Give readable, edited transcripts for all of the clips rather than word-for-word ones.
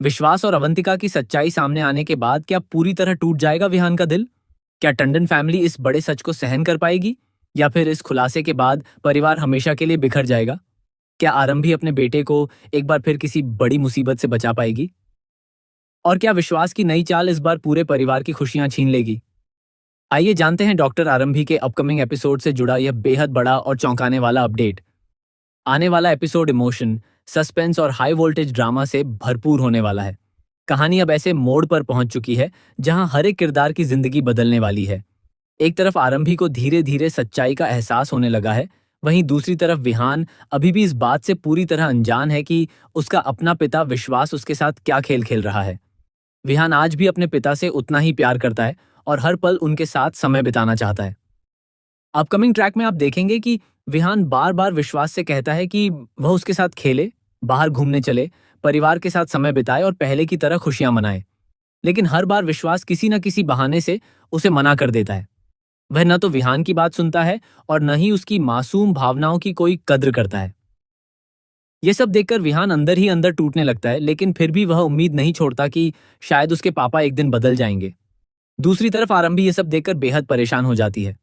विश्वास और अवंतिका की सच्चाई सामने आने के बाद क्या पूरी तरह टूट जाएगा विहान का दिल? क्या टंडन फैमिली इस बड़े सच को सहन कर पाएगी, या फिर इस खुलासे के बाद परिवार हमेशा के लिए बिखर जाएगा? क्या आरंभी अपने बेटे को एक बार फिर किसी बड़ी मुसीबत से बचा पाएगी? और क्या विश्वास की नई चाल इस बार पूरे परिवार की खुशियां छीन लेगी? आइए जानते हैं डॉक्टर आरंभी के अपकमिंग एपिसोड से जुड़ा यह बेहद बड़ा और चौंकाने वाला अपडेट। आने वाला एपिसोड इमोशन, सस्पेंस और हाई वोल्टेज ड्रामा से भरपूर होने वाला है। कहानी अब ऐसे मोड़ पर पहुंच चुकी है जहां हर एक किरदार की जिंदगी बदलने वाली है। एक तरफ आरंभी को धीरे धीरे सच्चाई का एहसास होने लगा है, वहीं दूसरी तरफ विहान अभी भी इस बात से पूरी तरह अनजान है कि उसका अपना पिता विश्वास उसके साथ क्या खेल खेल रहा है। विहान आज भी अपने पिता से उतना ही प्यार करता है और हर पल उनके साथ समय बिताना चाहता है। अपकमिंग ट्रैक में आप देखेंगे कि विहान बार बार विश्वास से कहता है कि वह उसके साथ खेले, बाहर घूमने चले, परिवार के साथ समय बिताए और पहले की तरह खुशियां मनाए। लेकिन हर बार विश्वास किसी न किसी बहाने से उसे मना कर देता है। वह न तो विहान की बात सुनता है और न ही उसकी मासूम भावनाओं की कोई कद्र करता है। ये सब देखकर विहान अंदर ही अंदर टूटने लगता है, लेकिन फिर भी वह उम्मीद नहीं छोड़ता कि शायद उसके पापा एक दिन बदल जाएंगे। दूसरी तरफ आरंभी ये सब देखकर बेहद परेशान हो जाती है।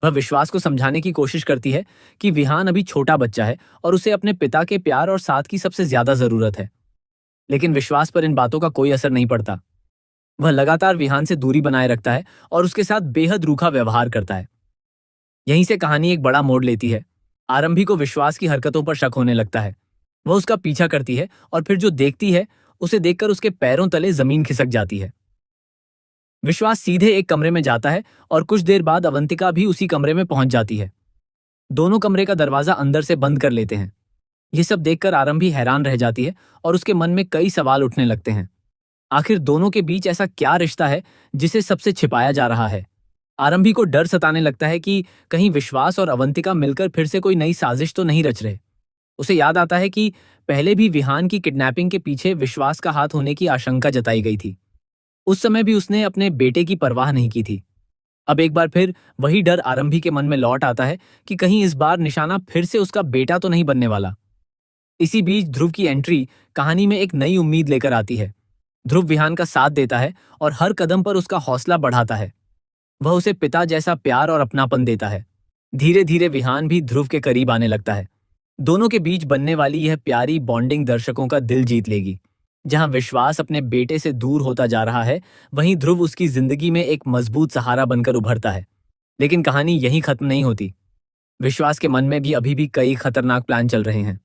वह विश्वास को समझाने की कोशिश करती है कि विहान अभी छोटा बच्चा है और उसे अपने पिता के प्यार और साथ की सबसे ज्यादा जरूरत है। लेकिन विश्वास पर इन बातों का कोई असर नहीं पड़ता। वह लगातार विहान से दूरी बनाए रखता है और उसके साथ बेहद रूखा व्यवहार करता है। यहीं से कहानी एक बड़ा मोड़ लेती है। आरंभी को विश्वास की हरकतों पर शक होने लगता है। वह उसका पीछा करती है और फिर जो देखती है उसे देखकर उसके पैरों तले जमीन खिसक जाती है। विश्वास सीधे एक कमरे में जाता है और कुछ देर बाद अवंतिका भी उसी कमरे में पहुंच जाती है। दोनों कमरे का दरवाजा अंदर से बंद कर लेते हैं। यह सब देखकर आरंभी हैरान रह जाती है और उसके मन में कई सवाल उठने लगते हैं। आखिर दोनों के बीच ऐसा क्या रिश्ता है जिसे सबसे छिपाया जा रहा है? आरंभी को डर सताने लगता है कि कहीं विश्वास और अवंतिका मिलकर फिर से कोई नई साजिश तो नहीं रच रहे। उसे याद आता है कि पहले भी विहान की किडनैपिंग के पीछे विश्वास का हाथ होने की आशंका जताई गई थी। उस समय भी उसने अपने बेटे की परवाह नहीं की थी। अब एक बार फिर वही डर आरंभी के मन में लौट आता है कि कहीं इस बार निशाना फिर से उसका बेटा तो नहीं बनने वाला। इसी बीच ध्रुव की एंट्री कहानी में एक नई उम्मीद लेकर आती है। ध्रुव विहान का साथ देता है और हर कदम पर उसका हौसला बढ़ाता है। वह उसे पिता जैसा प्यार और अपनापन देता है। धीरे धीरे विहान भी ध्रुव के करीब आने लगता है। दोनों के बीच बनने वाली यह प्यारी बॉन्डिंग दर्शकों का दिल जीत लेगी। जहां विश्वास अपने बेटे से दूर होता जा रहा है, वहीं ध्रुव उसकी जिंदगी में एक मजबूत सहारा बनकर उभरता है। लेकिन कहानी यहीं खत्म नहीं होती। विश्वास के मन में भी अभी भी कई खतरनाक प्लान चल रहे हैं।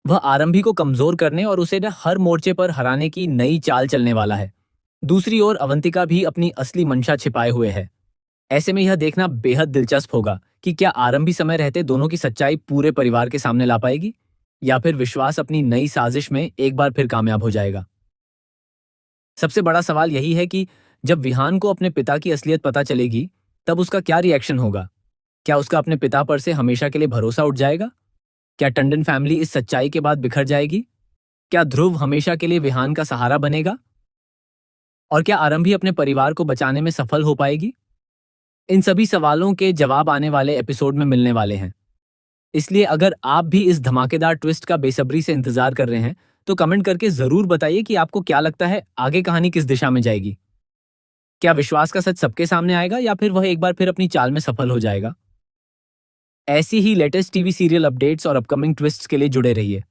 वह आरंभी को कमजोर करने और उसे हर मोर्चे पर हराने की नई चाल चलने वाला है। दूसरी ओर अवंतिका भी अपनी असली मंशा छिपाए हुए है। ऐसे में यह देखना बेहद दिलचस्प होगा कि क्या आरंभी समय रहते दोनों की सच्चाई पूरे परिवार के सामने ला पाएगी, या फिर विश्वास अपनी नई साजिश में एक बार फिर कामयाब हो जाएगा। सबसे बड़ा सवाल यही है कि जब विहान को अपने पिता की असलियत पता चलेगी, तब उसका क्या रिएक्शन होगा? क्या उसका अपने पिता पर से हमेशा के लिए भरोसा उठ जाएगा? क्या टंडन फैमिली इस सच्चाई के बाद बिखर जाएगी? क्या ध्रुव हमेशा के लिए विहान का सहारा बनेगा? और क्या आरंभी अपने परिवार को बचाने में सफल हो पाएगी? इन सभी सवालों के जवाब आने वाले एपिसोड में मिलने वाले हैं। इसलिए अगर आप भी इस धमाकेदार ट्विस्ट का बेसब्री से इंतजार कर रहे हैं, तो कमेंट करके जरूर बताइए कि आपको क्या लगता है आगे कहानी किस दिशा में जाएगी। क्या विश्वास का सच सबके सामने आएगा, या फिर वह एक बार फिर अपनी चाल में सफल हो जाएगा? ऐसी ही लेटेस्ट टीवी सीरियल अपडेट्स और अपकमिंग ट्विस्ट्स के लिए जुड़े रहिए।